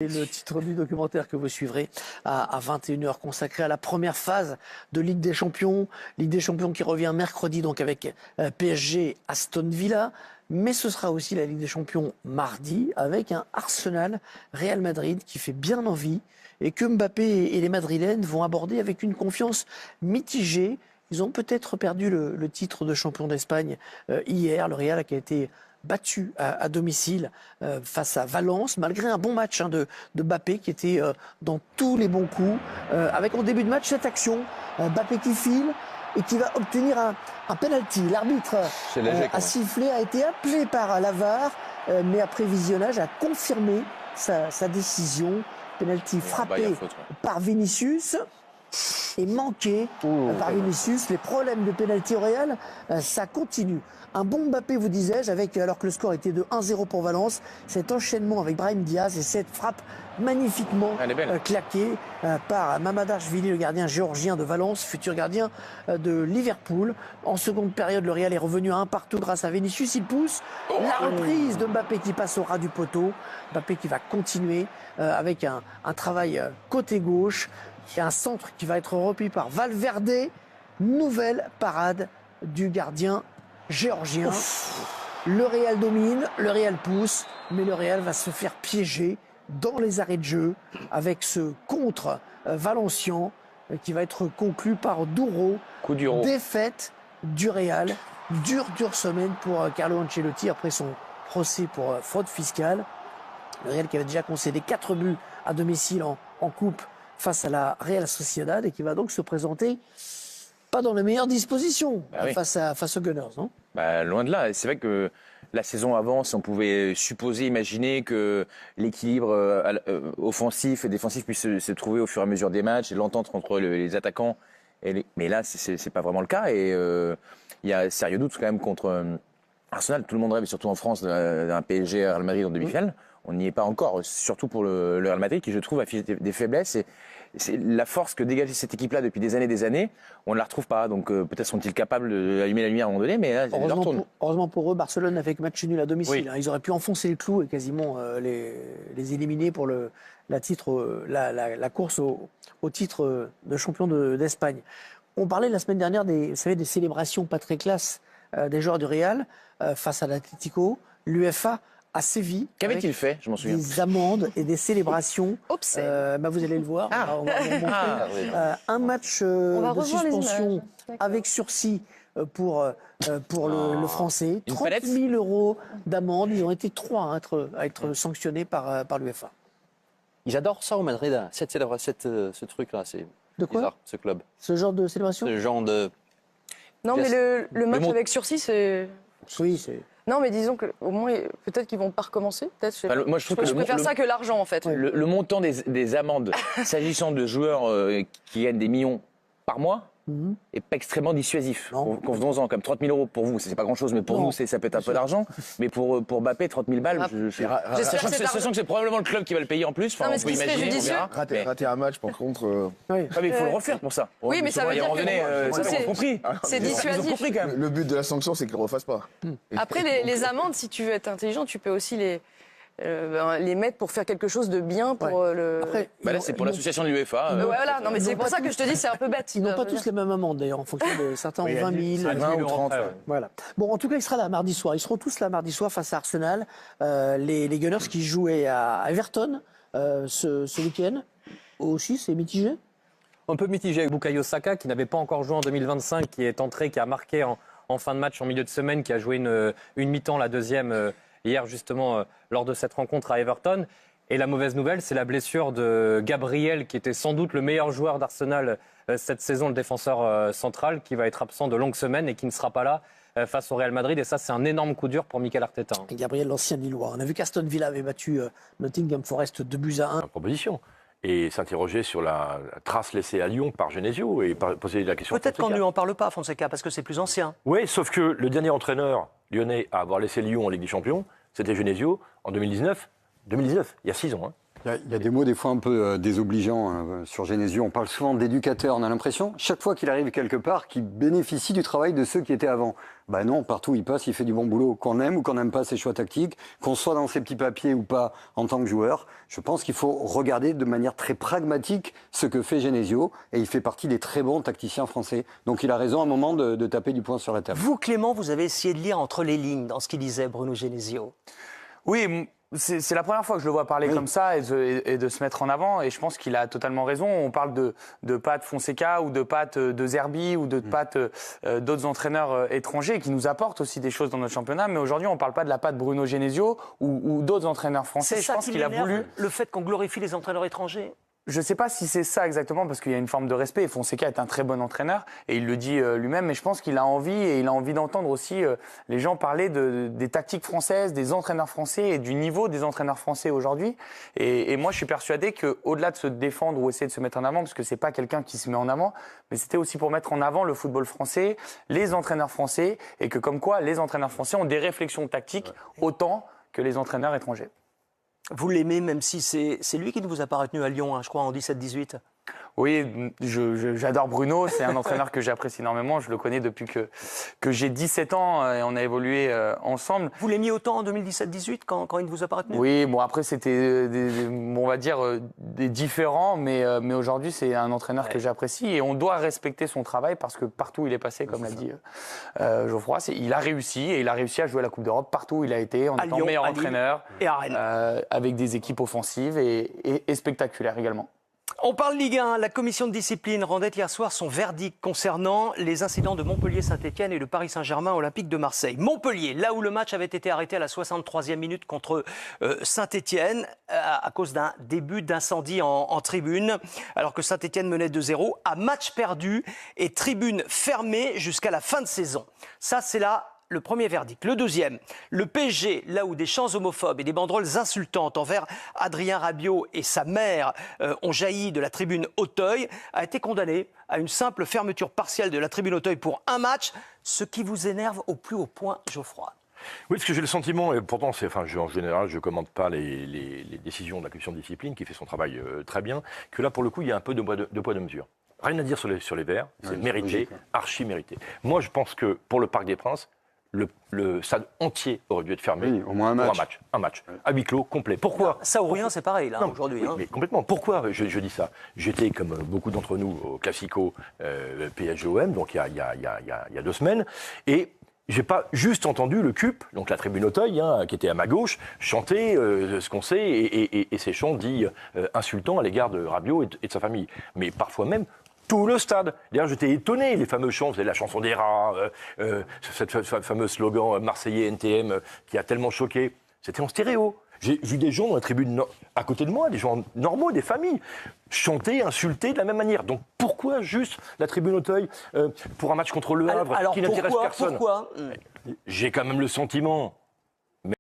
C'est le titre du documentaire que vous suivrez à 21h consacré à la première phase de Ligue des Champions. Ligue des Champions qui revient mercredi donc avec PSG Aston Villa. Mais ce sera aussi la Ligue des Champions mardi avec un Arsenal Real Madrid qui fait bien envie et que Mbappé et les Madrilènes vont aborder avec une confiance mitigée. Ils ont peut-être perdu le titre de champion d'Espagne hier. Le Real qui a été battu à domicile face à Valence, malgré un bon match de Mbappé qui était dans tous les bons coups. Avec en début de match cette action, Mbappé qui file et qui va obtenir un penalty. L'arbitre a sifflé, a été appelé par la VAR, mais après visionnage a confirmé sa décision. Penalty frappé par Vinicius et manqué par Vinicius. Les problèmes de pénalty au Real, ça continue. Un bon Mbappé, vous disais-je, alors que le score était de 1-0 pour Valence, cet enchaînement avec Brahim Diaz et cette frappe magnifiquement claquée par Mamadashvili, le gardien géorgien de Valence, futur gardien de Liverpool. En seconde période, le Real est revenu à 1-1 grâce à Vinicius. Il pousse la reprise de Mbappé qui passe au ras du poteau. Mbappé qui va continuer avec un travail côté gauche. Il y a un centre qui va être repris par Valverde. Nouvelle parade du gardien géorgien. Le Real domine, le Real pousse, mais le Real va se faire piéger dans les arrêts de jeu avec ce contre Valencian qui va être conclu par Douro. Coup dur. Défaite du Real. Dure semaine pour Carlo Ancelotti après son procès pour fraude fiscale. Le Real qui avait déjà concédé 4 buts à domicile en coupe face à la Real Sociedad et qui va donc se présenter pas dans les meilleures dispositions face aux Gunners, non ? Loin de là. C'est vrai que la saison avance, on pouvait supposer, imaginer que l'équilibre offensif et défensif puisse se trouver au fur et à mesure des matchs et l'entente entre les attaquants. Mais là, c'est pas vraiment le cas. Et il y a sérieux doute quand même contre Arsenal. Tout le monde rêve, surtout en France, d'un PSG Real Madrid en demi-finale. On n'y est pas encore, surtout pour le Real Madrid qui, je trouve, affiche des faiblesses. Et c'est la force que dégageait cette équipe-là depuis des années, on ne la retrouve pas. Donc peut-être sont-ils capables d'allumer la lumière à un moment donné, mais là, heureusement pour eux, Barcelone a fait match nul à domicile. Oui. Ils auraient pu enfoncer le clou et quasiment les éliminer pour la course au titre de champion d'Espagne. On parlait la semaine dernière des célébrations pas très classe des joueurs du Real face à l'Atlético. L'UEFA à Séville. Qu'avait-il fait ? Je m'en souviens. Des amendes et des célébrations. Vous allez le voir. On va vous montrer. Un match de suspension avec sursis pour le Français. 30 000 € d'amende. Ils ont été 3 à être sanctionnés par l'UEFA. Ils adorent ça au Madrid, ce truc-là. C'est bizarre, ce club. Ce genre de célébration ? Ce genre de... Non, mais le match avec sursis, c'est... Oui, c'est... Non, mais disons qu'au moins, peut-être qu'ils ne vont pas recommencer. Moi, je préfère ça que l'argent, en fait. Le montant des amendes, s'agissant de joueurs qui gagnent des millions par mois, est pas extrêmement dissuasif. Convenons-en, comme 30 000 € pour vous, c'est pas grand-chose, mais pour nous, ça peut être un peu d'argent. Mais pour Mbappé, 30 000 balles, sachant que c'est probablement le club qui va le payer en plus. Non, mais ce qui serait judicieux. Rater un match, par contre... mais il faut le refaire pour ça. Oui, mais ça veut dire que c'est dissuasif. Le but de la sanction, c'est qu'ils ne le refassent pas. Après, les amendes, si tu veux être intelligent, tu peux aussi les mettre pour faire quelque chose de bien pour le... Après, là, c'est pour l'association de l'UEFA. Voilà, non, mais c'est pour ça que je te dis, c'est un peu bête. Ils n'ont pas tous les mêmes amendes, d'ailleurs, en fonction de certains ont 20 000, 20 ou 30. Voilà. Bon, en tout cas, il sera là mardi soir. Ils seront tous là mardi soir face à Arsenal. Les Gunners qui jouaient à Everton ce week-end. Aussi, c'est mitigé. Un peu mitigé avec Bukayo Saka, qui n'avait pas encore joué en 2025, qui est entré, qui a marqué en fin de match, en milieu de semaine, qui a joué une mi-temps, la deuxième... hier, justement, lors de cette rencontre à Everton. Et la mauvaise nouvelle, c'est la blessure de Gabriel, qui était sans doute le meilleur joueur d'Arsenal cette saison, le défenseur central, qui va être absent de longues semaines et qui ne sera pas là face au Real Madrid. Et ça, c'est un énorme coup dur pour Mikel Arteta. Et Gabriel, l'ancien Lillois. On a vu qu'Aston Villa avait battu Nottingham Forest 2-1. Proposition. Et s'interroger sur la trace laissée à Lyon par Genesio et poser la question. Peut-être qu'on ne lui en parle pas, Fonseca, parce que c'est plus ancien. Oui, sauf que le dernier entraîneur lyonnais à avoir laissé Lyon en Ligue des Champions, c'était Genesio en 2019, il y a 6 ans. Il y a des mots des fois un peu désobligeants sur Genesio. On parle souvent d'éducateur. On a l'impression, chaque fois qu'il arrive quelque part, qu'il bénéficie du travail de ceux qui étaient avant. Ben non, partout où il passe, il fait du bon boulot. Qu'on aime ou qu'on n'aime pas ses choix tactiques, qu'on soit dans ses petits papiers ou pas en tant que joueur, je pense qu'il faut regarder de manière très pragmatique ce que fait Genesio. Et il fait partie des très bons tacticiens français. Donc il a raison à un moment de taper du poing sur la table. Vous, Clément, vous avez essayé de lire entre les lignes dans ce qu'il disait Bruno Genesio. Oui, c'est la première fois que je le vois parler comme ça et de se mettre en avant. Et je pense qu'il a totalement raison. On parle de Pat Fonseca ou de Pat de Zerbi ou de Pat d'autres entraîneurs étrangers qui nous apportent aussi des choses dans notre championnat. Mais aujourd'hui, on ne parle pas de la Pat Bruno Genesio ou d'autres entraîneurs français. C'est je ça pense qui qu'il a l'énerve, voulu. le fait qu'on glorifie les entraîneurs étrangers. Je ne sais pas si c'est ça exactement, parce qu'il y a une forme de respect. Et Fonseca est un très bon entraîneur, et il le dit lui-même. Mais je pense qu'il a envie, et il a envie d'entendre aussi les gens parler des tactiques françaises, des entraîneurs français et du niveau des entraîneurs français aujourd'hui. Et moi, je suis persuadé qu'au-delà de se défendre ou essayer de se mettre en avant, parce que c'est pas quelqu'un qui se met en avant, mais c'était aussi pour mettre en avant le football français, les entraîneurs français, et que comme quoi les entraîneurs français ont des réflexions tactiques autant que les entraîneurs étrangers. Vous l'aimez, même si c'est lui qui ne vous a pas retenu à Lyon, hein, je crois, en 17-18. Oui, j'adore Bruno, c'est un entraîneur que j'apprécie énormément, je le connais depuis que j'ai 17 ans et on a évolué ensemble. Vous l'aimiez autant en 2017-18 quand il ne vous a pas retenu? Oui, bon après c'était, on va dire, des différents, mais aujourd'hui c'est un entraîneur que j'apprécie et on doit respecter son travail parce que partout où il est passé, comme l'a dit Geoffroy, il a réussi et il a réussi à jouer à la Coupe d'Europe partout où il a été en étant Lyon, meilleur à Lille entraîneur et à Rennes. avec des équipes offensives et spectaculaires également. On parle Ligue 1. La commission de discipline rendait hier soir son verdict concernant les incidents de Montpellier-Saint-Etienne et le Paris Saint-Germain Olympique de Marseille. Montpellier, là où le match avait été arrêté à la 63e minute contre Saint-Etienne à cause d'un début d'incendie en tribune, alors que Saint-Etienne menait 2-0, à match perdu et tribune fermée jusqu'à la fin de saison. Ça, c'est là le premier verdict. Le deuxième, le PSG, là où des chants homophobes et des banderoles insultantes envers Adrien Rabiot et sa mère ont jailli de la tribune Auteuil, a été condamné à une simple fermeture partielle de la tribune Auteuil pour un match, ce qui vous énerve au plus haut point, Geoffroy. Oui, parce que j'ai le sentiment, et pourtant, en général, je ne commente pas les décisions de la commission de discipline, qui fait son travail très bien, que là, pour le coup, il y a un peu de poids de mesure. Rien à dire sur les Verts, c'est mérité, archi mérité. Moi, je pense que pour le Parc des Princes, le stade entier aurait dû être fermé au moins pour un match, à huis clos, complet. Pourquoi? Ça ou rien, c'est pareil, là, aujourd'hui. Oui, mais complètement. Pourquoi je dis ça? J'étais, comme beaucoup d'entre nous, au Classico PSG-OM, donc il y a 2 semaines, et j'ai pas juste entendu le CUP, donc la tribune Auteuil, qui était à ma gauche, chanter ce qu'on sait, et ces chants dits insultants à l'égard de Rabiot et de sa famille. Mais parfois même tout le stade. D'ailleurs, j'étais étonné, les fameux chants, vous savez, la chanson des rats, cette fameux slogan marseillais NTM qui a tellement choqué. C'était en stéréo. J'ai vu des gens dans la tribune à côté de moi, des gens normaux, des familles, chanter, insulter de la même manière. Donc pourquoi juste la tribune Auteuil pour un match contre Le Havre qui n'intéresse personne? Pourquoi J'ai quand même le sentiment,